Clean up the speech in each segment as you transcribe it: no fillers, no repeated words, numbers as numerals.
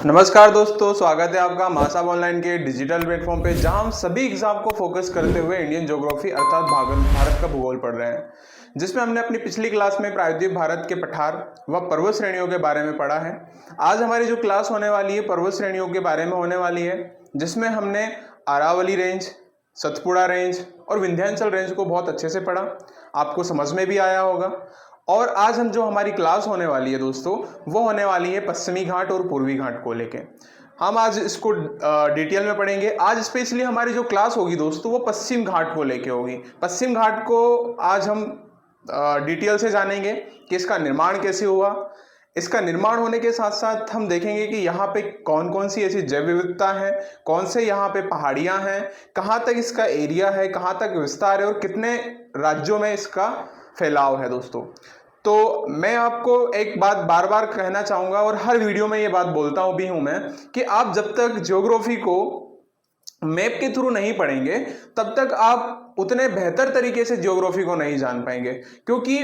नमस्कार दोस्तों, स्वागत है आपका मासाब ऑनलाइन के डिजिटल प्लेटफॉर्म पे, जहां हम सभी एग्जाम को फोकस करते हुए इंडियन ज्योग्राफी अर्थात भारत का भूगोल पढ़ रहे हैं, जिसमें हमने अपनी पिछली क्लास में प्रायद्वीप भारत के पठार व पर्वत श्रेणियों के बारे में पढ़ा है। आज हमारी जो क्लास होने वाली है पर्वत श्रेणियों के बारे में होने वाली है, जिसमें हमने अरावली रेंज, सतपुड़ा रेंज और विंध्याचल रेंज को बहुत अच्छे से पढ़ा, आपको समझ में भी आया होगा। और आज हम जो हमारी क्लास होने वाली है दोस्तों, वो होने वाली है पश्चिमी घाट और पूर्वी घाट को लेके। हम आज इसको डिटेल में पढ़ेंगे। आज स्पेशली हमारी जो क्लास होगी दोस्तों, वो पश्चिम घाट को लेके होगी। पश्चिम घाट को आज हम डिटेल से जानेंगे कि इसका निर्माण कैसे हुआ। इसका निर्माण होने के साथ साथ हम देखेंगे कि यहाँ पे कौन कौन सी ऐसी जैव विविधता है, कौन से यहाँ पे पहाड़ियाँ हैं, कहाँ तक इसका एरिया है, कहाँ तक विस्तार है और कितने राज्यों में इसका फैलाव है दोस्तों। तो मैं आपको एक बात बार बार कहना चाहूँगा और हर वीडियो में ये बात बोलता हूँ भी हूँ मैं, कि आप जब तक ज्योग्राफी को मैप के थ्रू नहीं पढ़ेंगे तब तक आप उतने बेहतर तरीके से ज्योग्राफी को नहीं जान पाएंगे। क्योंकि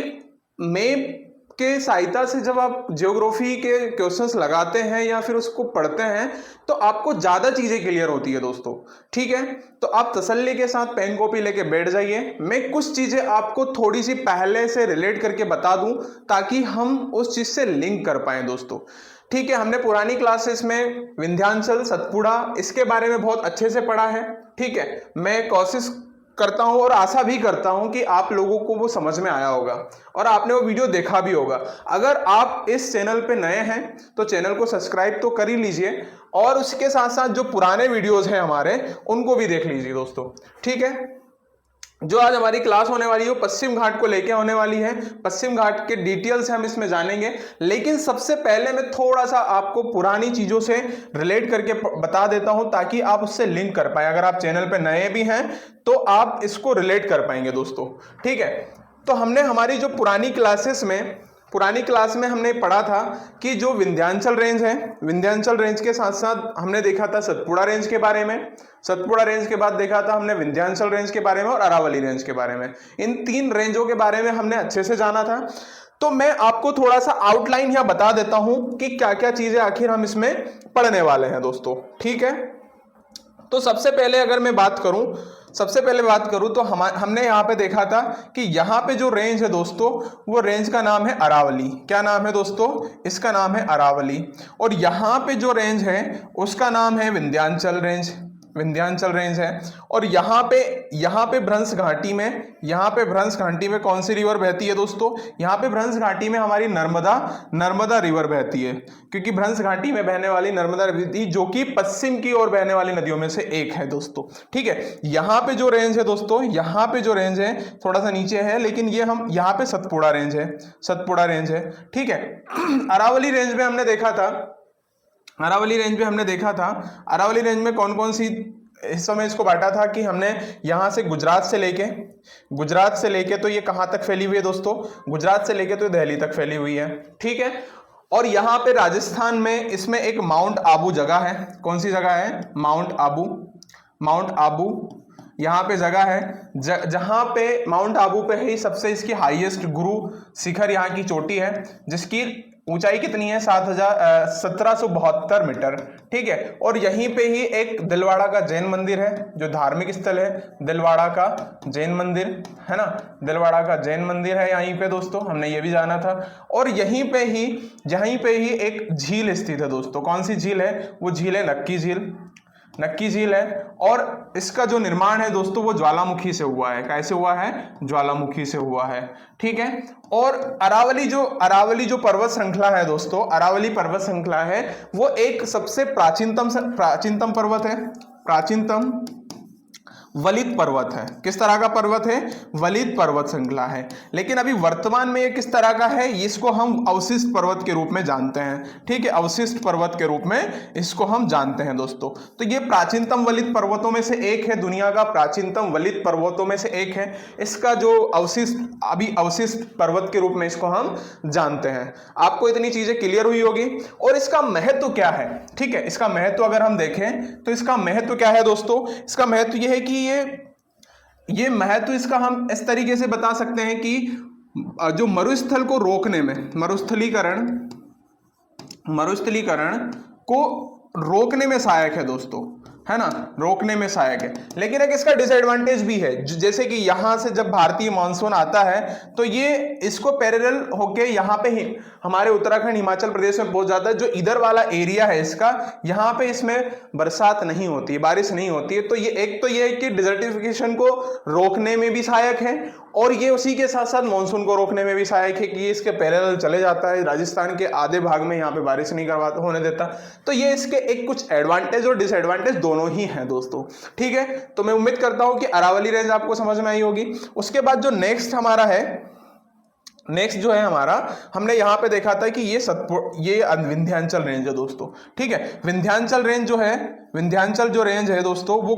मैप के सहायता से जब आप ज्योग्राफी के क्वेश्चंस लगाते हैं या फिर उसको पढ़ते हैं तो आपको ज़्यादा चीज़ें क्लियर होती है दोस्तों। ठीक है, तो आप तसल्ली के साथ पेन कॉपी लेके बैठ जाइए। मैं कुछ चीज़ें आपको थोड़ी सी पहले से रिलेट करके बता दूं ताकि हम उस चीज़ से लिंक कर पाएँ दोस्तों। ठीक है, हमने पुरानी क्लासेस में विंध्याचल, सतपुड़ा इसके बारे में बहुत अच्छे से पढ़ा है। ठीक है, मैं कोशिश करता हूं और आशा भी करता हूं कि आप लोगों को वो समझ में आया होगा और आपने वो वीडियो देखा भी होगा। अगर आप इस चैनल पे नए हैं तो चैनल को सब्सक्राइब तो कर ही लीजिए और उसके साथ साथ जो पुराने वीडियोस हैं हमारे उनको भी देख लीजिए दोस्तों। ठीक है, जो आज हमारी क्लास होने वाली है वो पश्चिम घाट को लेके होने वाली है। पश्चिम घाट के डिटेल्स हम इसमें जानेंगे, लेकिन सबसे पहले मैं थोड़ा सा आपको पुरानी चीज़ों से रिलेट करके बता देता हूं ताकि आप उससे लिंक कर पाए। अगर आप चैनल पे नए भी हैं तो आप इसको रिलेट कर पाएंगे दोस्तों। ठीक है, तो हमने हमारी जो पुरानी क्लास में हमने पढ़ा था कि जो विंध्याचल रेंज है, विंध्याचल रेंज के साथ साथ हमने देखा था सतपुड़ा रेंज के बारे में, सतपुड़ा रेंज के बाद देखा था हमने विंध्याचल रेंज के बारे में और अरावली रेंज के बारे में। इन तीन रेंजों के बारे में हमने अच्छे से जाना था। तो मैं आपको थोड़ा सा आउटलाइन यहाँ बता देता हूं कि क्या क्या चीजें आखिर हम इसमें पढ़ने वाले हैं दोस्तों। ठीक है, तो सबसे पहले बात करूं तो हमने यहाँ पे देखा था कि यहाँ पे जो रेंज है दोस्तों, वो रेंज का नाम है अरावली। क्या नाम है दोस्तों? इसका नाम है अरावली। और यहाँ पे जो रेंज है उसका नाम है विंध्याचल रेंज है। और यहाँ पे भ्रंश घाटी में कौन सी रिवर बहती है दोस्तों? यहाँ पे भ्रंश घाटी में हमारी नर्मदा रिवर बहती है, क्योंकि भ्रंश घाटी में बहने वाली नर्मदा रिवर जो कि पश्चिम की ओर बहने वाली नदियों में से एक है दोस्तों। ठीक है, यहाँ पे जो रेंज है दोस्तों, यहाँ पे जो रेंज है थोड़ा सा नीचे है, लेकिन ये हम यहाँ पे सतपुड़ा रेंज है। ठीक है, अरावली रेंज में हमने देखा अरावली रेंज में कौन कौन सी हिस्सों में इसको बांटा था कि हमने यहाँ से गुजरात से लेके तो ये कहाँ तक फैली हुई है दोस्तों? गुजरात से लेके तो दिल्ली तक फैली हुई है। ठीक है, और यहाँ पे राजस्थान में इसमें एक माउंट आबू जगह है। कौन सी जगह है? माउंट आबू यहाँ पे जगह है, जहाँ पे माउंट आबू पे ही सबसे इसकी हाईएस्ट गुरु शिखर यहाँ की चोटी है, जिसकी ऊंचाई कितनी है? 1772 मीटर। ठीक है, और यहीं पे ही एक दिलवाड़ा का जैन मंदिर है, जो धार्मिक स्थल है। दिलवाड़ा का जैन मंदिर है ना, दिलवाड़ा का जैन मंदिर है यहीं पे दोस्तों, हमने ये भी जाना था। और यहीं पे ही एक झील स्थित है दोस्तों। कौन सी झील है? वो झील है नक्की झील है। और इसका जो निर्माण है दोस्तों वो ज्वालामुखी से हुआ है। कैसे हुआ है? ज्वालामुखी से हुआ है। ठीक है, और अरावली जो पर्वत श्रृंखला है दोस्तों, अरावली पर्वत श्रृंखला है वो एक सबसे प्राचीनतम पर्वत है, प्राचीनतम वलित पर्वत है। किस तरह का पर्वत है? वलित पर्वत श्रृंखला है। लेकिन अभी वर्तमान में ये किस तरह का है? इसको हम अवशिष्ट पर्वत के रूप में जानते हैं। ठीक है, अवशिष्ट पर्वत के रूप में इसको हम जानते हैं दोस्तों। तो ये प्राचीनतम वलित पर्वतों में से एक है, दुनिया का प्राचीनतम वलित पर्वतों में से एक है। इसका जो अवशिष्ट पर्वत के रूप में इसको हम जानते हैं। आपको इतनी चीजें क्लियर हुई होगी। और इसका महत्व क्या है? ठीक है, इसका महत्व अगर हम देखें तो इसका महत्व क्या है दोस्तों? इसका महत्व यह है कि ये महत्व इसका हम इस तरीके से बता सकते हैं कि जो मरुस्थल को रोकने में, मरुस्थलीकरण को रोकने में सहायक है दोस्तों, है ना, रोकने में सहायक है। लेकिन एक इसका डिसएडवांटेज भी है, जैसे कि यहां से जब भारतीय मानसून आता है तो ये इसको पैरेलल होके यहाँ पे ही हमारे उत्तराखंड हिमाचल प्रदेश में पहुंच जाता है। जो इधर वाला एरिया है इसका, यहाँ पे इसमें बरसात नहीं होती है, बारिश नहीं होती है। तो ये एक तो ये है कि डिजर्टिफिकेशन को रोकने में भी सहायक है, और ये उसी के साथ साथ मानसून को रोकने में भी सहायक है कि ये इसके पैरेलल चले जाता है, राजस्थान के आधे भाग में यहाँ पे बारिश नहीं करवाता होने देता। तो ये इसके एक कुछ एडवांटेज और डिसएडवांटेज दोनों ही हैं दोस्तों, ठीक है। तो मैं उम्मीद करता हूं कि अरावली रेंज आपको समझ में आई होगी। उसके बाद जो नेक्स्ट हमारा है, नेक्स्ट जो है हमारा, हमने यहां पे देखा था कि ये विंध्याचल रेंज है दोस्तों, ठीक है। विंध्याचल रेंज जो है, विंध्याचल जो रेंज है दोस्तों, वो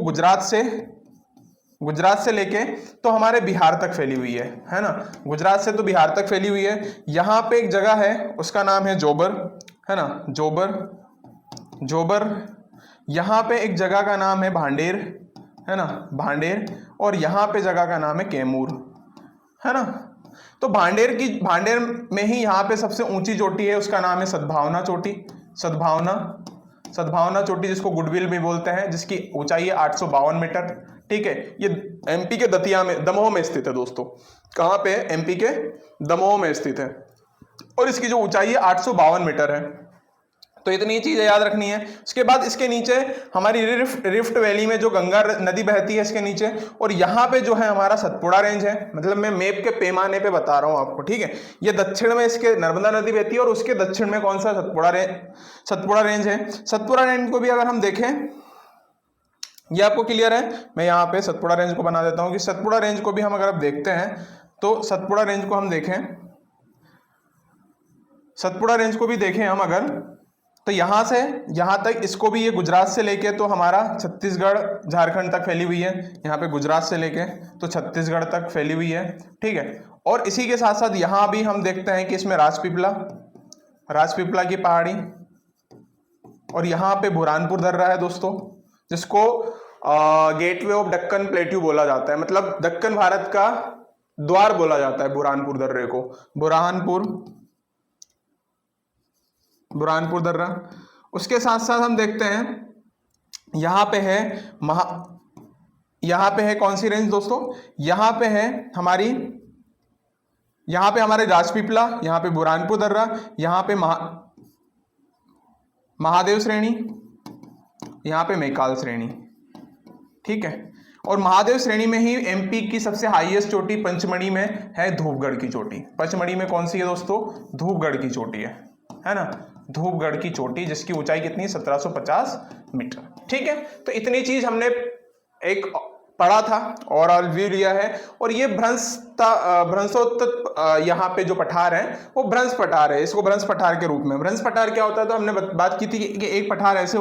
गुजरात से लेके तो हमारे बिहार तक फैली हुई है ना। गुजरात से तो बिहार तक फैली हुई है। यहाँ पे एक जगह है, उसका नाम है जोबर, है ना, जोबर। यहाँ पे एक जगह का नाम है भांडेर, है ना, भांडेर। और यहाँ पे जगह का नाम है कैमूर, है ना। तो भांडेर में ही यहाँ पे सबसे ऊंची चोटी है, उसका नाम है सद्भावना चोटी, सद्भावना चोटी, जिसको गुडविल भी बोलते हैं, जिसकी ऊंचाई है 852 मीटर, ठीक है। ये एमपी के दमोह में स्थित है दोस्तों। कहाँ पे? एमपी के दमोह में स्थित है, और इसकी जो ऊंचाई है 852 मीटर है। तो इतनी चीजें याद रखनी है। उसके बाद इसके नीचे हमारी रिफ्ट वैली में जो गंगा नदी बहती है इसके नीचे, और यहाँ पे जो है हमारा सतपुड़ा रेंज है। मतलब मैं मैप के पैमाने पे बता रहा हूँ आपको, ठीक है। ये दक्षिण में इसके नर्मदा नदी बहती है, और उसके दक्षिण में कौन सा? सतपुड़ा रेंज है। सतपुड़ा रेंज को भी अगर हम देखें, ये आपको क्लियर है। मैं यहाँ पे सतपुड़ा रेंज को बना देता हूँ कि सतपुड़ा रेंज को भी हम अगर अब देखते हैं, तो सतपुड़ा रेंज को हम देखें, सतपुड़ा रेंज को भी देखें हम अगर, तो यहाँ से यहाँ तक इसको भी, ये गुजरात से लेके तो हमारा छत्तीसगढ़ झारखंड तक फैली हुई है। यहाँ पे गुजरात से लेके तो छत्तीसगढ़ तक फैली हुई है, ठीक है। और इसी के साथ साथ यहाँ भी हम देखते हैं कि इसमें राजपीपला की पहाड़ी, और यहाँ पे बुरहानपुर दर्रा है दोस्तों, जिसको गेटवे ऑफ दक्कन प्लेट्यू बोला जाता है। मतलब दक्कन भारत का द्वार बोला जाता है बुरहानपुर दर्रे को, बुरहानपुर दर्रा। उसके साथ साथ हम देखते हैं यहाँ पे है कौन सी रेंज दोस्तों? यहाँ पे हमारे राजपीपला, यहाँ पे बुरहानपुर दर्रा, यहाँ पे महादेव श्रेणी, यहाँ पे मैकाल श्रेणी, ठीक है। और महादेव श्रेणी में ही एमपी की सबसे हाईएस्ट चोटी पंचमढ़ी में है, धूपगढ़ की चोटी। पंचमढ़ी में कौन सी है दोस्तों? धूपगढ़ की चोटी है ना, धूपगढ़ की चोटी, जिसकी ऊंचाई कितनी है? 1750 मीटर, ठीक है। तो इतनी चीज हमने एक पढ़ा था, ओवरऑल व्यू लिया है। और ये भ्रंशोत्तर यहाँ पे जो पठार है वो भ्रंश पठार है, इसको भ्रंश पठार के रूप में। भ्रंश पठार क्या होता है? तो हमने बात की थी कि एक पठार ऐसे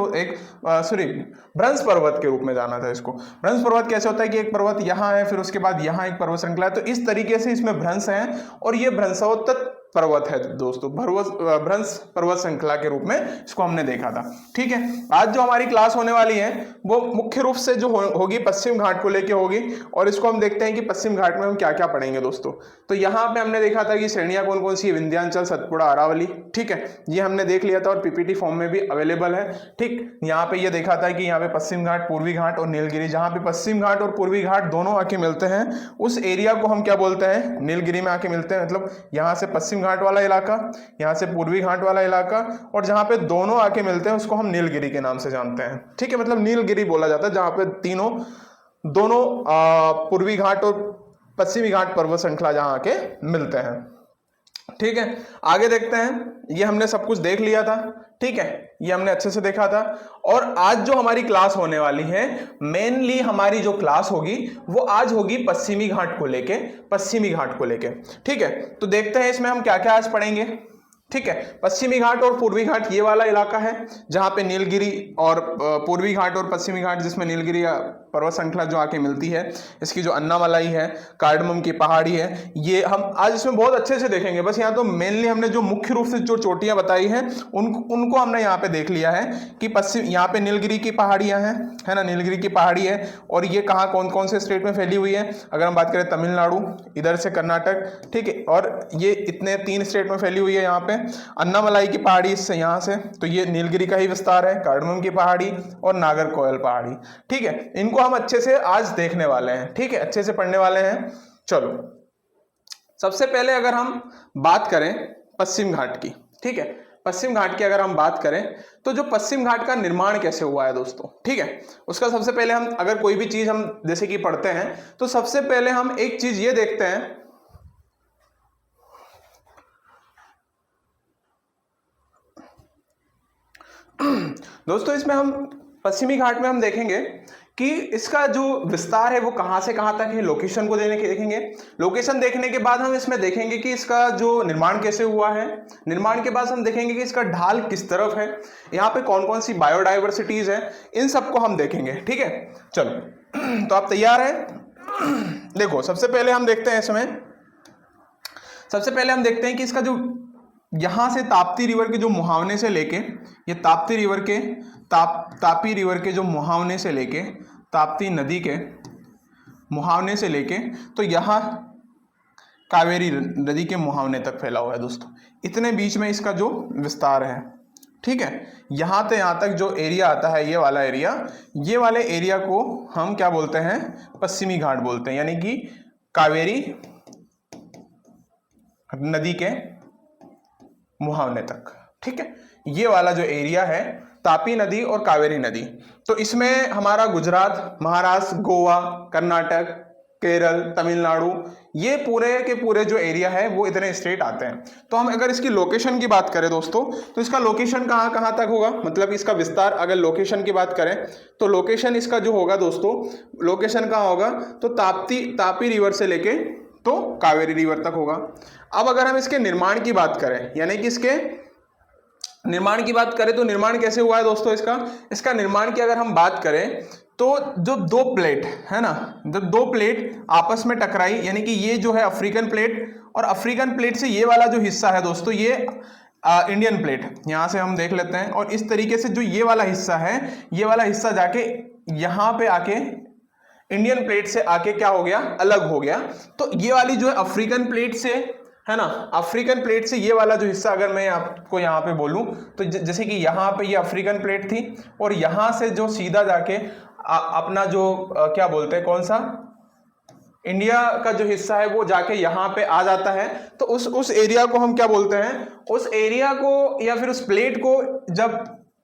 भ्रंश पर्वत के रूप में जाना था इसको। भ्रंश पर्वत कैसे होता है कि एक पर्वत यहाँ है, फिर उसके बाद यहाँ एक पर्वत श्रृंखला है, तो इस तरीके से इसमें भ्रंश है, और ये भ्रंशोत्तर पर्वत है दोस्तों, भ्रंश पर्वत श्रृंखला के रूप में इसको हमने देखा था, ठीक है। आज जो हमारी क्लास होने वाली है वो मुख्य रूप से जो होगी पश्चिम घाट को लेके होगी, और इसको हम देखते हैं कि पश्चिम घाट में हम क्या क्या पढ़ेंगे दोस्तों। तो यहाँ पे हमने देखा था कि श्रेणियां कौन कौन सी है, विंध्याचल, सतपुड़ा, अरावली, ठीक है, ये हमने देख लिया था, और पीपीटी फॉर्म में भी अवेलेबल है, ठीक। यहाँ पे ये देखा था कि यहाँ पे पश्चिम घाट, पूर्वी घाट और नीलगिरी, जहाँ पे पश्चिम घाट और पूर्वी घाट दोनों आके मिलते हैं, उस एरिया को हम क्या बोलते हैं? नीलगिरी में आके मिलते हैं। मतलब यहाँ से पश्चिम घाट वाला इलाका, यहाँ से पूर्वी घाट वाला इलाका, और जहां पे दोनों आके मिलते हैं उसको हम नीलगिरी के नाम से जानते हैं, ठीक है। मतलब नीलगिरी बोला जाता है जहां पे दोनों पूर्वी घाट और पश्चिमी घाट पर्वत श्रृंखला जहां आके मिलते हैं, ठीक है। आगे देखते हैं, ये हमने सब कुछ देख लिया था, ठीक है, ये हमने अच्छे से देखा था। और आज जो हमारी क्लास होने वाली है, मेनली हमारी जो क्लास होगी वो आज होगी पश्चिमी घाट को लेके, ठीक है। तो देखते हैं इसमें हम क्या क्या आज पढ़ेंगे, ठीक है। पश्चिमी घाट और पूर्वी घाट ये वाला इलाका है जहां पे नीलगिरी, और पूर्वी घाट और पश्चिमी घाट जिसमें नीलगिरी पर्वत श्रृंखला जो आके मिलती है, इसकी जो अन्नामलाई है, कार्डमम की पहाड़ी है, ये हम आज इसमें बहुत अच्छे से देखेंगे। बस यहाँ तो मेनली हमने जो मुख्य रूप से जो चोटियां बताई हैं उनको हमने यहाँ पे देख लिया है कि पश्चिम, यहाँ पे नीलगिरी की पहाड़ियां हैं, है ना, नीलगिरी की पहाड़ी है, और ये कहाँ कौन कौन से स्टेट में फैली हुई है? अगर हम बात करें तमिलनाडु, इधर से कर्नाटक, ठीक है, और ये इतने 3 स्टेट में फैली हुई है यहाँ पे। अन्नामलाई की पहाड़ी इससे यहाँ से, तो ये नीलगिरी का ही विस्तार है, कार्डमम की पहाड़ी और नागरकोयल पहाड़ी। ठीक है, इनको हम अच्छे से आज देखने वाले हैं, ठीक है, अच्छे से पढ़ने वाले हैं। चलो सबसे पहले अगर हम बात करें पश्चिम घाट की, ठीक है, पश्चिम घाट की अगर हम बात करें तो जो पश्चिम घाट का निर्माण कैसे हुआ है दोस्तों, ठीक है, उसका सबसे पहले हम अगर कोई भी चीज हम जैसे कि पढ़ते हैं तो सबसे पहले हम एक चीज ये देखते हैं, दोस्तों इसमें हम पश्चिमी घाट में हम देखेंगे कि इसका जो विस्तार है वो कहां से कहां तक है, लोकेशन को देखेंगे। लोकेशन देखने के बाद हम इसमें देखेंगे कि इसका जो निर्माण कैसे हुआ है, निर्माण के बाद हम देखेंगे कि इसका ढाल किस तरफ है, यहाँ पे कौन कौन सी बायोडाइवर्सिटीज है, इन सबको हम देखेंगे। ठीक है, चलो तो आप तैयार हैं? देखो सबसे पहले हम देखते हैं इसमें, सबसे पहले हम देखते हैं कि इसका जो यहां से ताप्ती रिवर के जो मुहावने से लेके, ये ताप्ती रिवर के तापी रिवर के जो मुहावने से लेके, ताप्ती नदी के मुहावने से लेके तो यहाँ कावेरी नदी के मुहावने तक फैला हुआ है दोस्तों। इतने बीच में इसका जो विस्तार है, ठीक है, यहाँ से यहाँ तक जो एरिया आता है, ये वाला एरिया, ये वाले एरिया को हम क्या बोलते हैं, पश्चिमी घाट बोलते हैं, यानी कि कावेरी नदी के मुहावने तक। ठीक है, ये वाला जो एरिया है तापी नदी और कावेरी नदी, तो इसमें हमारा गुजरात, महाराष्ट्र, गोवा, कर्नाटक, केरल, तमिलनाडु, ये पूरे के पूरे जो एरिया है वो इतने स्टेट आते हैं। तो हम अगर इसकी लोकेशन की बात करें दोस्तों, तो इसका लोकेशन कहाँ कहाँ तक होगा, मतलब इसका विस्तार, अगर लोकेशन की बात करें तो लोकेशन इसका जो होगा दोस्तों, लोकेशन कहाँ होगा, तो तापी रिवर से लेके तो कावेरी रिवर तक होगा। अब अगर हम इसके निर्माण की बात करें, यानी कि इसके निर्माण की बात करें तो निर्माण कैसे हुआ है दोस्तों, इसका निर्माण की अगर हम बात करें तो जो दो प्लेट है ना, जब दो प्लेट आपस में टकराई, यानी कि ये जो है अफ्रीकन प्लेट, और अफ्रीकन प्लेट से ये वाला जो हिस्सा है दोस्तों, ये इंडियन प्लेट, यहां से हम देख लेते हैं, और इस तरीके से जो ये वाला हिस्सा है, ये वाला हिस्सा जाके यहां पे आके इंडियन प्लेट से आके क्या हो गया, अलग हो गया। तो ये वाली जो है अफ्रीकन प्लेट से है ना, अफ्रीकन प्लेट से ये वाला जो हिस्सा अगर मैं आपको यहाँ पे बोलूं तो जैसे कि यहाँ पे ये अफ्रीकन प्लेट थी, और यहाँ से जो सीधा जाके अपना जो क्या बोलते हैं, कौन सा इंडिया का जो हिस्सा है वो जाके यहाँ पे आ जाता है, तो उस एरिया को हम क्या बोलते हैं, उस एरिया को या फिर उस प्लेट को जब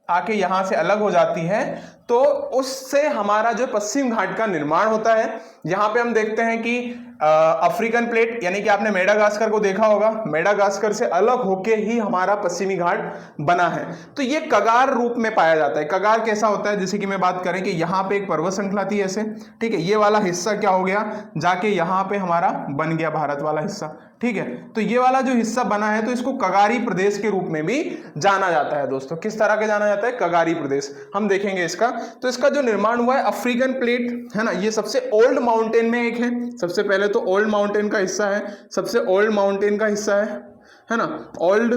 आके यहाँ से अलग हो जाती है तो उससे हमारा जो पश्चिम घाट का निर्माण होता है। यहाँ पे हम देखते हैं कि अफ्रीकन प्लेट, यानी कि आपने मेडागास्कर को देखा होगा, मेडागास्कर से अलग होके ही हमारा पश्चिमी घाट बना है। तो ये कगार रूप में पाया जाता है। कगार कैसा होता है, जैसे कि मैं बात करें कि यहाँ पे एक पर्वत श्रृंखला थी ऐसे, ठीक है, ये वाला हिस्सा क्या हो गया, जाके यहाँ पे हमारा बन गया भारत वाला हिस्सा। ठीक है, तो ये वाला जो हिस्सा बना है तो इसको कगारी प्रदेश के रूप में भी जाना जाता है दोस्तों। किस तरह के जाना जाता है, कगारी प्रदेश, हम देखेंगे इसका। तो इसका जो निर्माण हुआ है अफ्रीकन प्लेट है ना, ये सबसे ओल्ड माउंटेन में एक है, सबसे पहले तो ओल्ड माउंटेन का हिस्सा है, सबसे ओल्ड माउंटेन का हिस्सा है ना, ओल्ड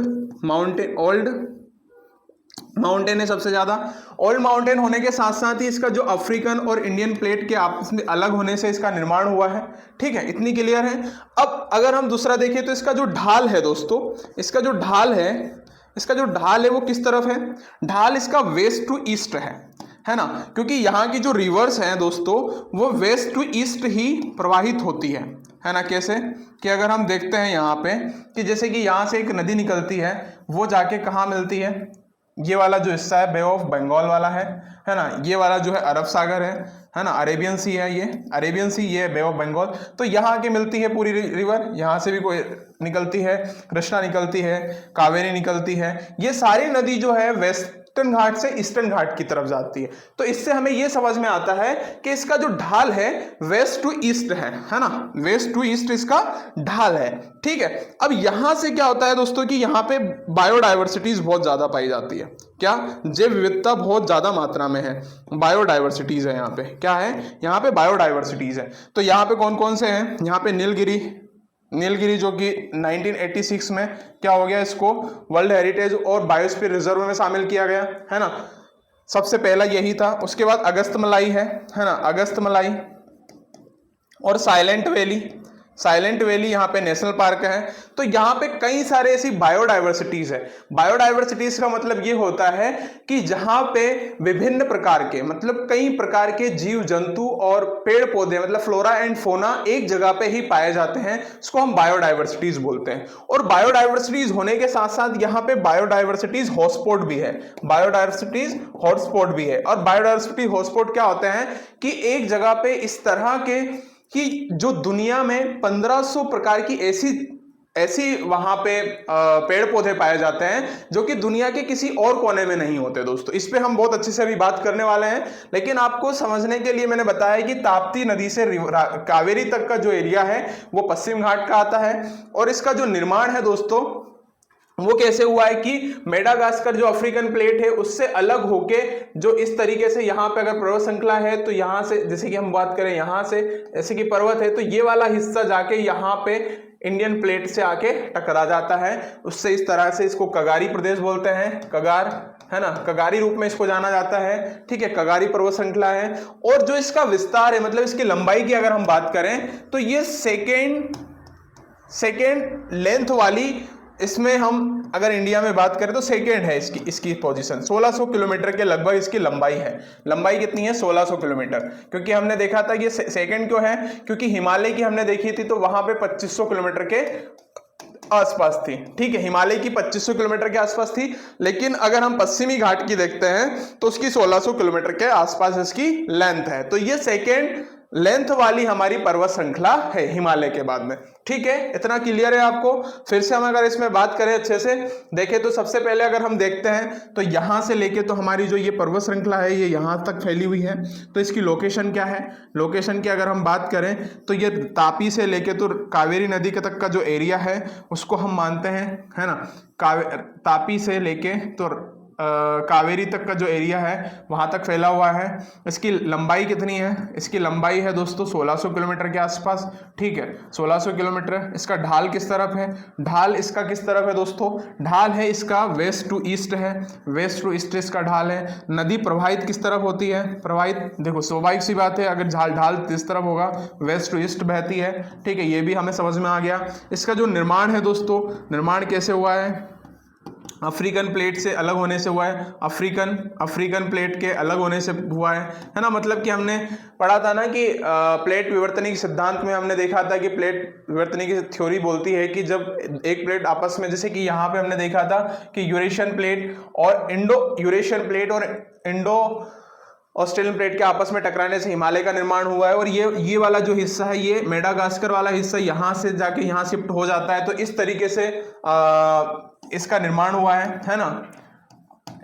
माउंटेन है सबसे ज्यादा। ओल्ड माउंटेन होने के साथ साथ ही इसका जो अफ्रीकन और इंडियन प्लेट के आपस में अलग होने से इसका निर्माण हुआ है। ठीक है, इतनी क्लियर है। अब अगर हम दूसरा देखें तो इसका जो ढाल है दोस्तों, इसका जो ढाल है वो किस तरफ है, ढाल इसका वेस्ट टू ईस्ट है ना, क्योंकि यहाँ की जो रिवर्स हैं दोस्तों वो वेस्ट टू ईस्ट ही प्रवाहित होती है ना। कैसे कि अगर हम देखते हैं यहाँ पे कि जैसे कि यहाँ से एक नदी निकलती है, वो जाके कहाँ मिलती है, ये वाला जो हिस्सा है बे ऑफ बंगाल वाला है ना, ये वाला जो है अरब सागर है ना, अरेबियन सी है, ये अरेबियन सी, ये बे ऑफ बंगाल। तो यहाँ के मिलती है पूरी रिवर, यहाँ से भी कोई निकलती है, कृष्णा निकलती है, कावेरी निकलती है, ये सारी नदी जो है वेस्टर्न घाट से ईस्टर्न घाट की तरफ जाती है। तो इससे हमें ये समझ में आता है कि इसका जो ढाल है वेस्ट टू ईस्ट है ना, वेस्ट टू ईस्ट इसका ढाल है। ठीक है, अब यहां से क्या होता है दोस्तों कि यहाँ पे बायोडाइवर्सिटीज बहुत ज्यादा पाई जाती है। क्या, जैव विविधता बहुत ज्यादा मात्रा में है, बायोडाइवर्सिटीज है यहाँ पे, क्या है, यहाँ पे बायोडाइवर्सिटीज है। तो यहाँ पे कौन कौन से हैं, यहाँ पे नीलगिरी जो कि 1986 में क्या हो गया, इसको वर्ल्ड हेरिटेज और बायोस्फीयर रिजर्व में शामिल किया गया है ना, सबसे पहला यही था। उसके बाद अगस्त मलाई है ना, अगस्त मलाई और साइलेंट साइलेंट वैली यहाँ पे नेशनल पार्क है। तो यहाँ पे कई सारे ऐसी बायोडाइवर्सिटीज है। बायोडाइवर्सिटीज का मतलब ये होता है कि जहाँ पे विभिन्न प्रकार के मतलब कई प्रकार के जीव जंतु और पेड़ पौधे मतलब फ्लोरा एंड फोना एक जगह पे ही पाए जाते हैं, इसको हम बायोडाइवर्सिटीज बोलते हैं। और बायोडाइवर्सिटीज होने के साथ साथ यहाँ पे बायोडाइवर्सिटीज हॉटस्पॉट भी है, बायोडाइवर्सिटीज हॉटस्पॉट भी है। और बायोडाइवर्सिटी हॉटस्पॉट क्या होते हैं कि एक जगह पे इस तरह के कि जो दुनिया में 1500 प्रकार की ऐसी वहां पे पेड़ पौधे पाए जाते हैं जो कि दुनिया के किसी और कोने में नहीं होते। दोस्तों इस पे हम बहुत अच्छे से अभी बात करने वाले हैं, लेकिन आपको समझने के लिए मैंने बताया कि ताप्ती नदी से कावेरी तक का जो एरिया है वो पश्चिम घाट का आता है। और इसका जो निर्माण है दोस्तों वो कैसे हुआ है कि मेडागास्कर जो अफ्रीकन प्लेट है उससे अलग होके जो इस तरीके से यहाँ पे अगर पर्वत श्रृंखला है तो यहाँ से जैसे कि हम बात करें यहाँ से जैसे कि पर्वत है तो ये वाला हिस्सा जाके यहाँ पे इंडियन प्लेट से आके टकरा जाता है, उससे इस तरह से इसको कगारी प्रदेश बोलते हैं, कगार है ना, कगारी रूप में इसको जाना जाता है। ठीक है, कगारी पर्वत श्रृंखला है। और जो इसका विस्तार है मतलब इसकी लंबाई की अगर हम बात करें तो ये सेकेंड लेंथ वाली, इसमें हम अगर इंडिया में बात करें तो सेकेंड है इसकी पोजीशन। 1600 किलोमीटर के लगभग इसकी लंबाई है। लंबाई कितनी है? 1600 किलोमीटर। क्योंकि हमने देखा था ये सेकेंड क्यों है, क्योंकि हिमालय की हमने देखी थी तो वहां पे 2500 किलोमीटर के आसपास थी। ठीक है, हिमालय की 2500 किलोमीटर के आसपास थी, लेकिन अगर हम पश्चिमी घाट की देखते हैं तो उसकी 1600 किलोमीटर के आसपास इसकी लेंथ है। तो ये सेकेंड लेंथ वाली हमारी पर्वत श्रृंखला है हिमालय के बाद में। ठीक है, इतना क्लियर है आपको। फिर से हम अगर इसमें बात करें अच्छे से देखें तो सबसे पहले अगर हम देखते हैं तो यहां से लेके तो हमारी जो ये पर्वत श्रृंखला है ये यहां तक फैली हुई है। तो इसकी लोकेशन क्या है? लोकेशन की अगर हम बात करें तो ये तापी से लेके तो कावेरी नदी तक का जो एरिया है उसको हम मानते हैं, है ना, तापी से लेके तो कावेरी तक का जो एरिया है वहां तक फैला हुआ है। इसकी लंबाई कितनी है? इसकी लंबाई है दोस्तों 1600 किलोमीटर के आसपास। ठीक है, 1600 किलोमीटर। इसका ढाल किस तरफ है? ढाल इसका किस तरफ है दोस्तों? ढाल है इसका वेस्ट टू ईस्ट है, वेस्ट टू ईस्ट इसका ढाल है। नदी प्रवाहित किस तरफ होती है? प्रवाहित देखो स्वाभाविक सी बात है, अगर ढाल इस तरफ होगा वेस्ट टू ईस्ट बहती है। ठीक है, ये भी हमें समझ में आ गया। इसका जो निर्माण है दोस्तों, निर्माण कैसे हुआ है? अफ्रीकन प्लेट से अलग होने से हुआ है। अफ्रीकन प्लेट के अलग होने से हुआ है ना। मतलब कि हमने पढ़ा था ना कि प्लेट विवर्तनिक सिद्धांत में हमने देखा था कि प्लेट विवर्तनिक की थ्योरी बोलती है कि जब एक प्लेट आपस में, जैसे कि यहाँ पे हमने देखा था कि यूरेशियन प्लेट और इंडो ऑस्ट्रेलियन प्लेट के आपस में टकराने से हिमालय का निर्माण हुआ है। और ये वाला जो हिस्सा है, ये मेडागास्कर वाला हिस्सा यहाँ से जाके यहाँ शिफ्ट हो जाता है। तो इस तरीके से इसका निर्माण हुआ है ना।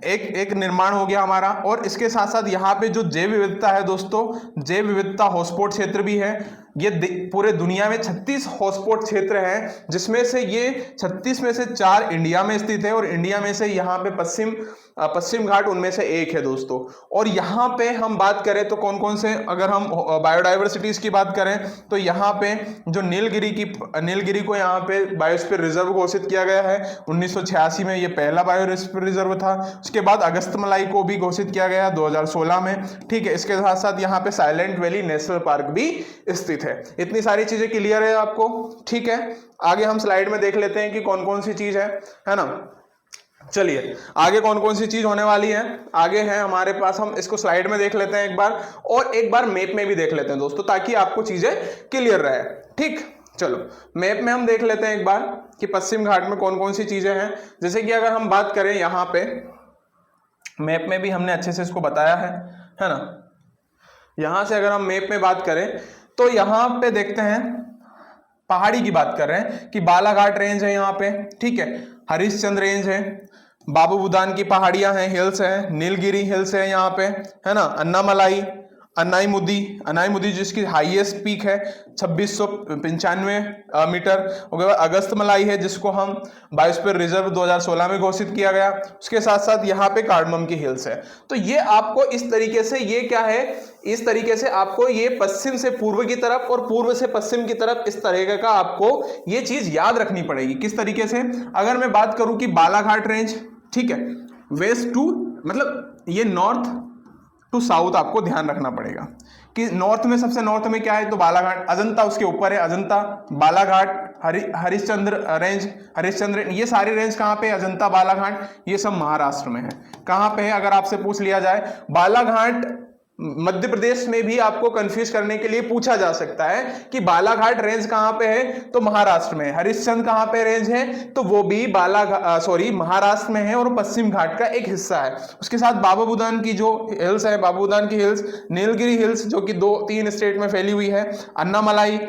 एक निर्माण हो गया हमारा। और इसके साथ साथ यहाँ पे जो जैव विविधता है दोस्तों, जैव विविधता हॉटस्पॉट क्षेत्र भी है। ये पूरे दुनिया में 36 हॉटस्पॉट क्षेत्र हैं, जिसमें से ये 36 में से 4 इंडिया में स्थित है और इंडिया में से यहाँ पे पश्चिम घाट उनमें से एक है दोस्तों। और यहाँ पे हम बात करें तो कौन कौन से, अगर हम बायोडाइवर्सिटीज की बात करें तो यहाँ पे जो नीलगिरी को यहाँ पे बायोस्फीयर रिजर्व घोषित किया गया है 1986 में, ये पहला बायोस्फीयर रिजर्व था। उसके बाद अगस्तमलाई को भी घोषित किया गया 2016 में। ठीक है, इसके साथ साथ यहाँ पे साइलेंट वैली नेशनल पार्क भी स्थित है। इतनी सारी चीजें क्लियर है आपको? ठीक है, आगे हम स्लाइड में देख लेते हैं कि कौन कौन सी चीज है ना। चलिए आगे कौन कौन सी चीज होने वाली है। आगे है हमारे पास, हम इसको स्लाइड में देख लेते हैं एक बार, और एक बार मैप में भी देख लेते हैं दोस्तों, ताकि आपको चीजें क्लियर रहे। ठीक, चलो मैप में हम देख लेते हैं एक बार कि पश्चिम घाट में कौन कौन सी चीजें हैं। जैसे कि अगर हम बात करें यहाँ पे मैप में भी हमने अच्छे से इसको बताया है ना। यहां से अगर हम मैप में बात करें तो यहाँ पे देखते हैं, पहाड़ी की बात कर रहे हैं कि बालाघाट रेंज है यहाँ पे। ठीक है, हरिश्चंद्र रेंज है, बाबू बुदान की पहाड़ियां हैं, हिल्स है, नीलगिरी हिल्स है यहाँ पे, है ना, अनाईमुदी जिसकी हाईएस्ट पीक है 2695 मीटर। अगस्तमलाई है जिसको हम बायोस्फीयर रिजर्व 2016 में घोषित किया गया। उसके साथ साथ यहाँ पे कार्डमम की हिल्स है। तो ये आपको इस तरीके से, ये क्या है, इस तरीके से आपको ये पश्चिम से पूर्व की तरफ और पूर्व से पश्चिम की तरफ, इस तरीके का आपको ये चीज याद रखनी पड़ेगी। किस तरीके से? अगर मैं बात करूं कि बालाघाट रेंज, ठीक है, वेस्ट टू, मतलब ये नॉर्थ टू साउथ आपको ध्यान रखना पड़ेगा कि नॉर्थ में, सबसे नॉर्थ में क्या है तो बालाघाट, अजंता उसके ऊपर है, अजंता, बालाघाट, हरिश्चंद्र रेंज, हरिश्चंद्र, ये सारी रेंज कहाँ पे, अजंता, बालाघाट, ये सब महाराष्ट्र में है। कहाँ पे है अगर आपसे पूछ लिया जाए, बालाघाट मध्य प्रदेश में भी आपको कंफ्यूज करने के लिए पूछा जा सकता है कि बालाघाट रेंज कहाँ पे है तो महाराष्ट्र में, हरिश्चंद्र कहाँ पे रेंज है तो वो भी महाराष्ट्र में है और पश्चिम घाट का एक हिस्सा है। उसके साथ बाबा बुदान की जो हिल्स है, बाबा बुदान की हिल्स, नीलगिरी हिल्स जो कि 2-3 स्टेट में फैली हुई है, अन्नामलाई,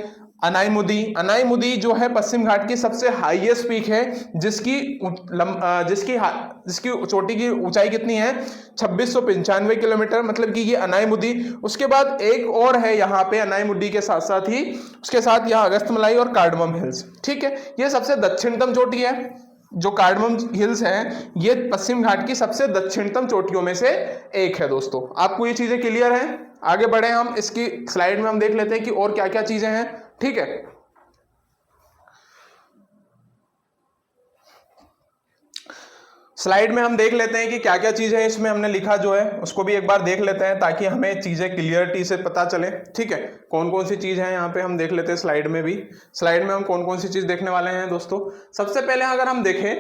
अनाईमुदी जो है पश्चिम घाट की सबसे हाईएस्ट पीक है, जिसकी चोटी की ऊंचाई कितनी है 2695 किलोमीटर, मतलब कि ये अनाईमुदी। उसके बाद एक और है यहाँ पे अनाईमुदी के साथ साथ ही, उसके साथ यहाँ अगस्तमलाई और कार्डमम हिल्स, ठीक है। ये सबसे दक्षिणतम चोटी है, जो कार्डमम हिल्स है ये पश्चिम घाट की सबसे दक्षिणतम चोटियों में से एक है। दोस्तों आपको ये चीजें क्लियर है? आगे बढ़े हम, इसकी स्लाइड में हम देख लेते हैं कि और क्या क्या चीजें हैं, ठीक है। स्लाइड में हम देख लेते हैं कि क्या क्या चीजें हैं इसमें हमने लिखा जो है, उसको भी एक बार देख लेते हैं ताकि हमें चीजें क्लियरिटी से पता चले, ठीक है। कौन कौन सी चीज है यहाँ पे हम देख लेते हैं स्लाइड में भी। स्लाइड में हम कौन कौन सी चीज देखने वाले हैं दोस्तों, सबसे पहले अगर हम देखें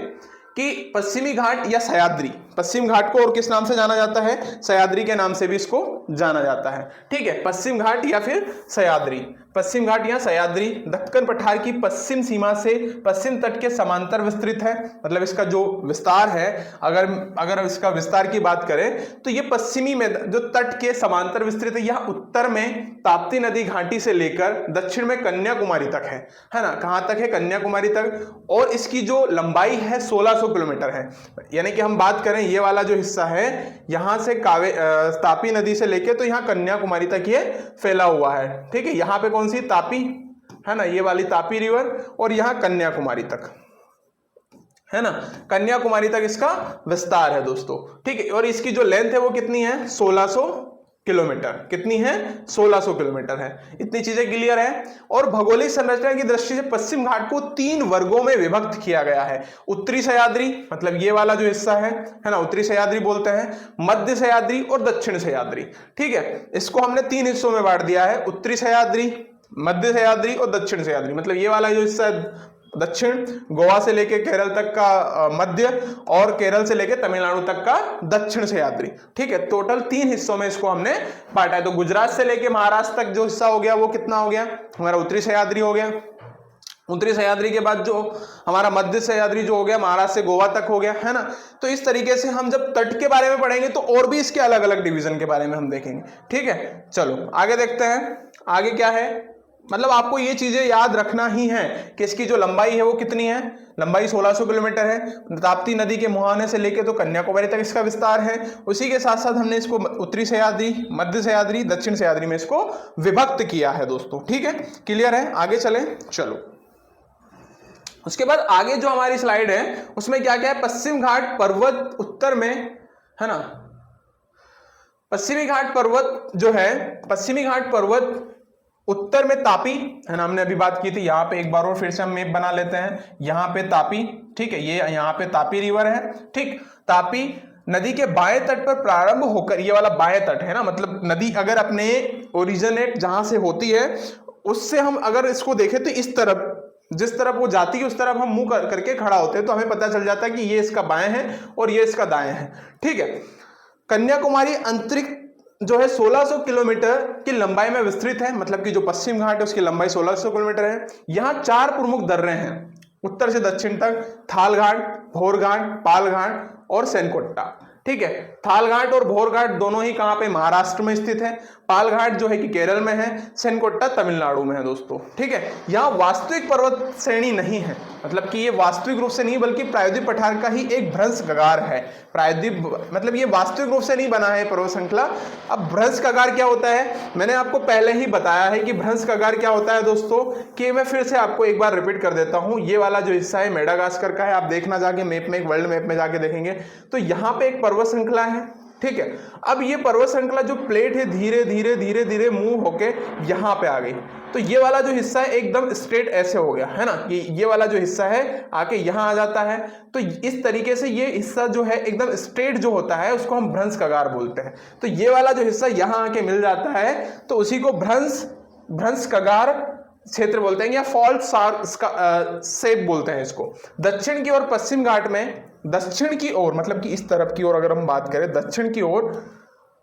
कि पश्चिमी घाट या सह्याद्री, पश्चिम घाट को और किस नाम से जाना जाता है, सह्याद्री के नाम से भी इसको जाना जाता है, ठीक है। पश्चिम घाट या फिर सह्याद्री, पश्चिम घाट या सह्याद्री दक्कन पठार की पश्चिम सीमा से पश्चिम तट के समांतर विस्तृत है, मतलब इसका जो विस्तार है, अगर इसका विस्तार की बात करें तो ये पश्चिमी में जो तट के समांतर विस्तृत है, यह उत्तर में ताप्ती नदी घाटी से लेकर दक्षिण में कन्याकुमारी तक है ना। कहां तक है? कन्याकुमारी तक। और इसकी जो लंबाई है 1600 किलोमीटर है, यानी कि हम बात करें ये वाला जो हिस्सा है यहां से तापी नदी से लेके तो यहाँ कन्याकुमारी तक ये फैला हुआ है, ठीक है। यहाँ पे कौन सी? तापी, है ना, ये वाली तापी रिवर, और यहाँ कन्याकुमारी तक, है ना, कन्याकुमारी तक इसका विस्तार है दोस्तों, ठीक है। और इसकी जो लेंथ है वो कितनी है? 1600 किलोमीटर। कितनी है? 1600 किलोमीटर है। इतनी चीजें क्लियर है। और भौगोलिक संरचना की दृष्टि से पश्चिम घाट को 3 वर्गों में विभक्त किया गया है। उत्तरी सह्याद्री, मतलब ये वाला जो हिस्सा है ना, उत्तरी सह्याद्री बोलते हैं, मध्य सह्याद्री और दक्षिण सह्याद्री, ठीक है। इसको हमने 3 हिस्सों में बांट दिया है, उत्तरी सह्याद्री, मध्य सह्याद्री और दक्षिण सह्याद्री। मतलब ये वाला जो हिस्सा है दक्षिण, गोवा से लेके केरल तक का मध्य, और केरल से लेके तमिलनाडु तक का दक्षिण सह्याद्री, ठीक है। टोटल 3 हिस्सों में इसको हमने बांटा है। तो गुजरात से लेके महाराष्ट्र तक जो हिस्सा हो गया वो कितना हो गया? हमारा उत्तरी सह्याद्री हो गया। उत्तरी सह्याद्री के बाद जो हमारा मध्य सह्याद्री जो हो गया महाराष्ट्र से गोवा तक हो गया, है ना। तो इस तरीके से हम जब तट के बारे में पढ़ेंगे तो और भी इसके अलग अलग डिवीजन के बारे में हम देखेंगे, ठीक है। चलो आगे देखते हैं, आगे क्या है। मतलब आपको ये चीजें याद रखना ही है कि इसकी जो लंबाई है वो कितनी है, लंबाई 1600 किलोमीटर है। ताप्ती नदी के मुहाने से लेके तो कन्याकुमारी तक इसका विस्तार है। उसी के साथ साथ हमने इसको उत्तरी सह्याद्री, मध्य सह्याद्री, दक्षिण सह्याद्री में इसको विभक्त किया है दोस्तों, ठीक है। क्लियर है? आगे चलें, चलो। उसके बाद आगे जो हमारी स्लाइड है उसमें क्या क्या है? पश्चिम घाट पर्वत उत्तर में, है ना, पश्चिमी घाट पर्वत जो है, पश्चिमी घाट पर्वत उत्तर में तापी, है ना, हमने अभी बात की थी। यहाँ पे एक बार और फिर से हम मैप बना लेते हैं। यहाँ पे तापी, ठीक है, ये यहाँ पे तापी रिवर है, ठीक। तापी नदी के बाएं तट पर प्रारंभ होकर, ये वाला बाएं तट है ना, मतलब नदी अगर अपने ओरिजिनेट जहां से होती है उससे हम अगर इसको देखें तो इस तरफ, जिस तरफ वो जाती है उस तरफ हम मुंह करके खड़ा होते हैं तो हमें पता चल जाता है कि ये इसका बाएं है और ये इसका दाएं है, ठीक है। कन्याकुमारी अंतरिक्ष जो है 1600 किलोमीटर की लंबाई में विस्तृत है, मतलब कि जो पश्चिम घाट है उसकी लंबाई 1600 किलोमीटर है। यहाँ 4 प्रमुख दर्रे हैं उत्तर से दक्षिण तक, थाल घाट, भोर घाट, पाल घाट और सेनकोट्टा, ठीक है। थाल घाट और भोर घाट दोनों ही कहाँ पे? महाराष्ट्र में स्थित है। पाल घाट जो है कि केरल में है, सेनकोट्टा तमिलनाडु में है दोस्तों, ठीक है। यहाँ वास्तविक पर्वत श्रेणी नहीं है, मतलब कि ये वास्तविक रूप से नहीं बल्कि प्रायद्वीप पठार का ही एक भ्रंश कगार है। प्रायद्वीप मतलब ये वास्तविक रूप से नहीं बना है पर्वत श्रृंखला। अब भ्रंश कगार क्या होता है? मैंने आपको पहले ही बताया है कि भ्रंश कगार क्या होता है दोस्तों, कि मैं फिर से आपको एक बार रिपीट कर देता हूँ। ये वाला जो हिस्सा है मेडागास्कर का है, आप देखना जाके मैप में, एक वर्ल्ड मैप में जाके देखेंगे तो यहाँ पे एक पर्वत श्रृंखला है, ठीक है। अब ये पर्वत श्रृंखला जो प्लेट है धीरे धीरे धीरे धीरे मूव होके यहाँ पे आ गई, तो ये वाला जो हिस्सा है एकदम स्ट्रेट ऐसे हो गया है ना, ये वाला जो हिस्सा है आके यहाँ आ जाता है। तो इस तरीके से ये हिस्सा जो है एकदम स्ट्रेट जो होता है उसको हम भ्रंश कगार बोलते हैं। तो ये वाला जो हिस्सा यहाँ आके मिल जाता है तो उसी को भ्रंश कगार क्षेत्र बोलते हैं या फॉल्ट शेप बोलते हैं इसको। दक्षिण की ओर पश्चिम घाट में, दक्षिण की ओर मतलब कि इस तरफ की ओर अगर हम बात करें, दक्षिण की ओर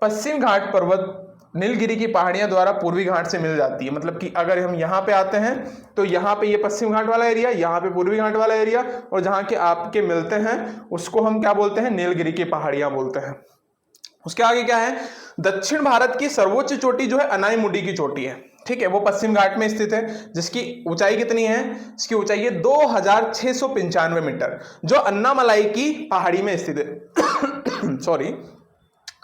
पश्चिम घाट पर्वत नीलगिरी की पहाड़ियां द्वारा पूर्वी घाट से मिल जाती है। मतलब कि अगर हम यहाँ पे आते हैं तो यहाँ पे ये पश्चिम घाट वाला एरिया, यहाँ पे पूर्वी घाट वाला एरिया, और जहाँ के आपके मिलते हैं उसको हम क्या बोलते हैं, नीलगिरी की पहाड़ियां बोलते हैं। उसके आगे क्या है, दक्षिण भारत की सर्वोच्च चोटी जो है अनाईमुडी की चोटी है, ठीक है। वो पश्चिम घाट में स्थित है, जिसकी ऊंचाई कितनी है, इसकी ऊंचाई है 2695 मीटर, जो अन्नामलाई की पहाड़ी में स्थित है। सॉरी,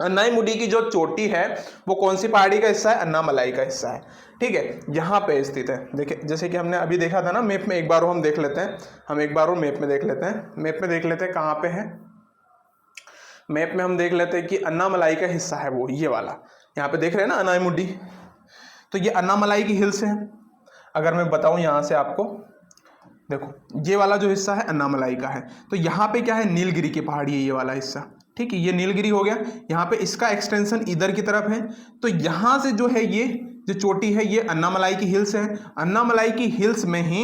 अन्नाईमुडी की जो चोटी है वो कौन सी पहाड़ी का हिस्सा है, अन्नामलाई का हिस्सा है, ठीक है, यहाँ पे स्थित है। देखिए जैसे कि हमने अभी देखा था ना मैप में, एक बार हम देख लेते हैं, हम एक बार मैप में देख लेते हैं, मैप में देख लेते हैं कहाँ पे है। मैप में हम देख लेते हैं कि अन्नामलाई का हिस्सा है वो ये वाला, यहाँ पे देख रहे हैं ना अन्नाईमुडी, तो ये अन्नामलाई की हिल्स है। अगर मैं बताऊं यहाँ से आपको, देखो ये वाला जो हिस्सा है अन्नामलाई का है, तो यहाँ पे क्या है, नीलगिरी की पहाड़ी है ये वाला हिस्सा, ठीक है, ये नीलगिरी हो गया। यहाँ पे इसका एक्सटेंशन इधर की तरफ है, तो यहाँ से जो है ये जो चोटी है ये अन्नामलाई की हिल्स है। अन्नामलाई की हिल्स में ही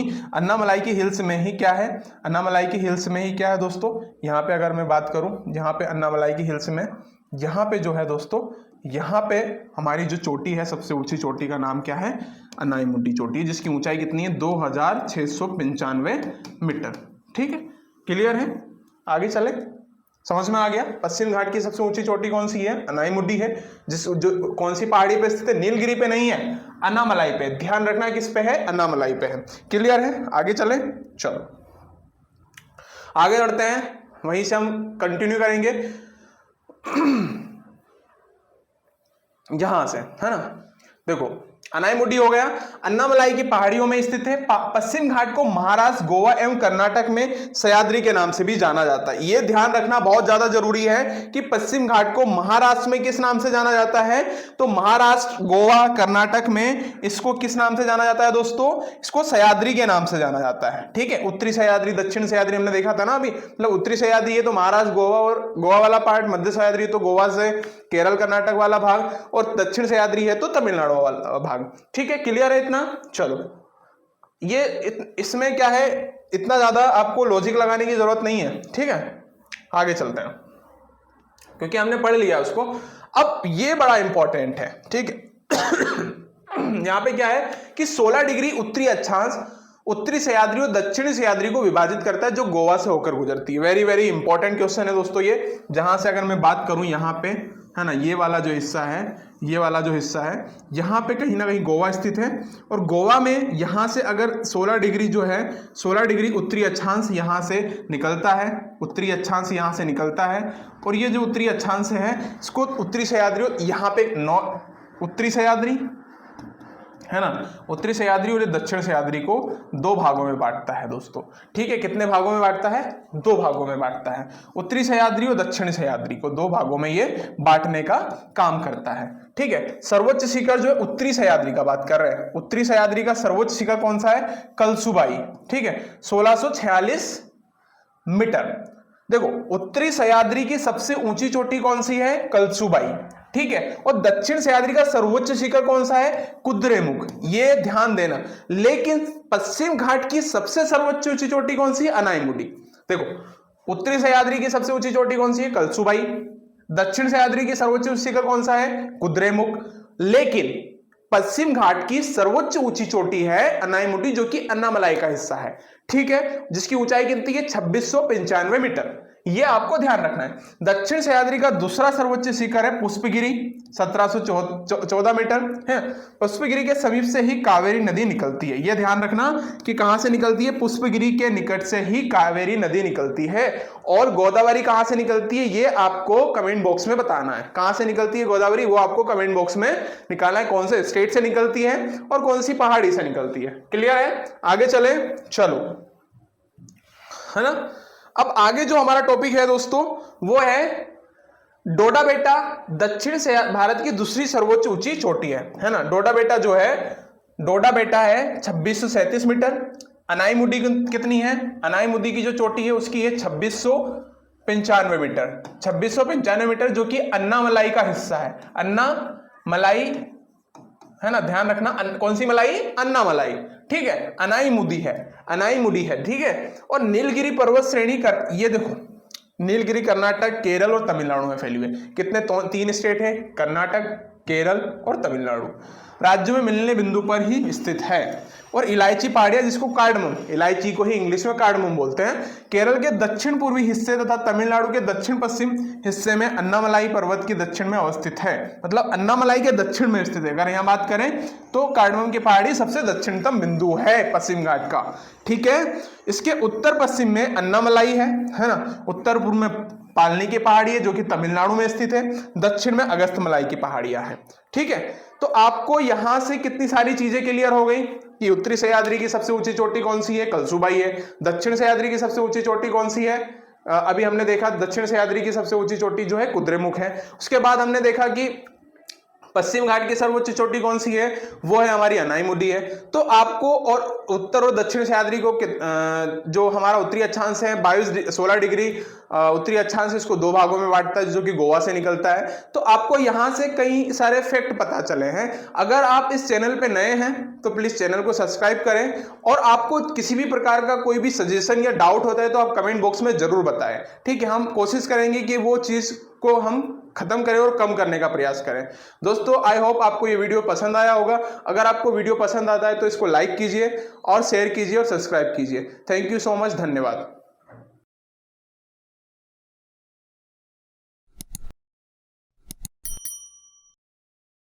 क्या है, अन्नामलाई की हिल्स में ही क्या है दोस्तों, यहाँ पे अगर मैं बात करूँ, यहाँ पे अन्नामलाई की हिल्स में यहाँ पे जो है दोस्तों, यहाँ पे हमारी जो चोटी है, सबसे ऊंची चोटी का नाम क्या है, अनाईमुडी चोटी, जिसकी ऊंचाई कितनी है 2695 मीटर, ठीक है, क्लियर है। आगे चले, समझ में आ गया। पश्चिम घाट की सबसे ऊंची चोटी कौन सी है, अनाईमुडी है, जो कौन सी पहाड़ी पे स्थित है, नीलगिरी पे नहीं है, अन्नामलाई पे। ध्यान रखना किस पे है, अन्नामलाई पे है, क्लियर है। आगे चले, चलो आगे बढ़ते हैं, वहीं से हम कंटिन्यू करेंगे यहां से, है ना। देखो अनाईमुडी हो गया, अन्नामलाई की पहाड़ियों में स्थित है। पश्चिम घाट को महाराष्ट्र, गोवा एवं कर्नाटक में सह्याद्री के नाम से भी जाना जाता है। यह ध्यान रखना बहुत ज्यादा जरूरी है कि पश्चिम घाट को महाराष्ट्र में किस नाम से जाना जाता है, तो महाराष्ट्र, गोवा, कर्नाटक में इसको किस नाम से जाना जाता है दोस्तों, इसको सह्याद्री के नाम से जाना जाता है, ठीक है। उत्तरी सह्याद्री, दक्षिण सह्याद्री हमने देखा था ना अभी, मतलब उत्तरी सह्याद्री है तो महाराष्ट्र, गोवा और गोवा वाला पार्ट, मध्य सह्याद्री तो गोवा से केरल कर्नाटक वाला भाग, और दक्षिण सह्याद्री है तो तमिलनाडु वाला भाग, ठीक है, क्लियर है इतना। चलो ये इसमें क्या है, इतना ज्यादा आपको लॉजिक लगाने की जरूरत नहीं है, ठीक है। आगे चलते हैं क्योंकि हमने पढ़ लिया उसको। अब ये बड़ा इंपॉर्टेंट है, ठीक है। यहां पे क्या है कि 16 डिग्री उत्तरी अक्षांश उत्तरी सह्याद्री और दक्षिणी सह्याद्री को विभाजित करता है, जो गोवा से होकर गुजरती है। वेरी वेरी इंपॉर्टेंट क्वेश्चन है दोस्तों ये। जहां से अगर मैं बात करूं, यहाँ पे है ना, ये वाला जो हिस्सा है, ये वाला जो हिस्सा है, यहाँ पे कहीं ना कहीं गोवा स्थित है, और गोवा में यहाँ से अगर 16 डिग्री जो है, 16 डिग्री उत्तरी अक्षांश यहाँ से निकलता है, उत्तरी अक्षांश यहाँ से निकलता है, और ये जो उत्तरी अक्षांश है इसको उत्तरी सह्याद्री, यहाँ पे उत्तरी सह्याद्री है ना, उत्तरी सह्याद्री और दक्षिण सह्याद्री को 2 भागों में बांटता है दोस्तों, ठीक है। कितने भागों में बांटता है, 2 भागों में बांटता है। उत्तरी सह्याद्री और दक्षिण सह्याद्री को 2 भागों में ये बांटने का काम करता है, ठीक है। सर्वोच्च शिखर जो है उत्तरी सह्याद्री का बात कर रहे हैं, उत्तरी सह्याद्री का सर्वोच्च शिखर कौन सा है, कलसुबाई, ठीक है, 1646 मीटर। देखो उत्तरी सह्याद्री की सबसे ऊंची चोटी कौन सी है, कलसुबाई, ठीक है, और दक्षिण सह्याद्री का सर्वोच्च शिखर कौन सा है, कुद्रेमुख, ये ध्यान देना। लेकिन पश्चिम घाट की सबसे सर्वोच्च ऊंची चोटी कौन सी है, अनाईमुडी। देखो उत्तरी सह्याद्री की सबसे ऊंची चोटी कौन सी है, कलसुबाई, दक्षिण सह्याद्री की सर्वोच्च शिखर कौन सा है, कुद्रेमुख, लेकिन पश्चिम घाट की सर्वोच्च ऊंची चोटी है अनाईमुडी, जो कि अन्नामलाई का हिस्सा है, ठीक है, जिसकी ऊंचाई कितनी है 2695 मीटर। ये आपको ध्यान रखना है। दक्षिण सह्याद्री का दूसरा सर्वोच्च शिखर है पुष्पगिरी, 1714 मीटर है। पुष्पगिरी के समीप से ही कावेरी नदी निकलती है। यह ध्यान रखना कि कहां से निकलती है, पुष्पगिरी के निकट से ही कावेरी नदी निकलती है। और गोदावरी कहां से निकलती है, ये आपको कमेंट बॉक्स में बताना है। कहां से निकलती है गोदावरी, वो आपको कमेंट बॉक्स में निकालना है, कौन से स्टेट से निकलती है और कौन सी पहाड़ी से निकलती है। क्लियर है, आगे चले, चलो, है ना। अब आगे जो हमारा टॉपिक है दोस्तों वो है डोडा बेटा दक्षिण से भारत की दूसरी सर्वोच्च ऊंची चोटी है ना। डोडा बेटा जो है, डोडा बेटा है 2637 मीटर। अनाई कितनी है? अनाई मुदी की जो चोटी है उसकी है 2695 मीटर। 2695 मीटर, जो कि अन्नामलाई का हिस्सा है। अन्नामलाई है ना, ध्यान रखना। कौन सी मलाई? अन्नामलाई, ठीक है। अनाई मुदी है, ठीक है। और नीलगिरी पर्वत श्रेणी कर, ये देखो नीलगिरी कर्नाटक, केरल और तमिलनाडु में फैली हुई है। कितने? 3 स्टेट है, कर्नाटक, केरल और तमिलनाडु। राज्य में मिलने बिंदु पर ही स्थित है। और इलायची पहाड़ियां, जिसको कार्डमम, इलायची को ही इंग्लिश में कार्डमम बोलते हैं, केरल के दक्षिण पूर्वी हिस्से तथा तमिलनाडु के दक्षिण पश्चिम हिस्से में अन्नामलाई पर्वत के दक्षिण में अवस्थित है। मतलब अन्नामलाई के दक्षिण में स्थित है। अगर यहां बात करें तो कार्डमम की पहाड़ी सबसे दक्षिणतम बिंदु है पश्चिम घाट का, ठीक है। इसके उत्तर पश्चिम में अन्नामलाई है ना। उत्तर पूर्व में पालनी की पहाड़ी है जो कि तमिलनाडु में स्थित है। दक्षिण में अगस्थमलाई की पहाड़ियां हैं, ठीक है। तो आपको यहां से कितनी सारी चीजें क्लियर हो गई कि उत्तरी सह्याद्री की सबसे ऊंची चोटी कौन सी है? कलसुबाई है। दक्षिण सह्याद्री की सबसे ऊंची चोटी कौन सी है? अभी हमने देखा दक्षिण सह्याद्री की सबसे ऊंची चोटी जो है कुद्रेमुख है। उसके बाद हमने देखा कि पश्चिम घाट की सर्वोच्च चोटी कौन सी है? वो है हमारी अनाई मुदी है। तो आपको, और उत्तर और दक्षिण सह्याद्री को जो हमारा उत्तरी अक्षांश है 16 डिग्री उत्तरी अक्षांश, इसको 2 भागों में बांटता है जो कि गोवा से निकलता है। तो आपको यहां से कई सारे फैक्ट पता चले हैं। अगर आप इस चैनल पे नए हैं तो प्लीज चैनल को सब्सक्राइब करें, और आपको किसी भी प्रकार का कोई भी सजेशन या डाउट होता है तो आप कमेंट बॉक्स में जरूर बताएं, ठीक है। हम कोशिश करेंगे कि वो चीज को हम खत्म करें और कम करने का प्रयास करें। दोस्तों, आई होप आपको ये वीडियो पसंद आया होगा। अगर आपको वीडियो पसंद आता है तो इसको लाइक कीजिए और शेयर कीजिए और सब्सक्राइब कीजिए। थैंक यू सो मच, धन्यवाद।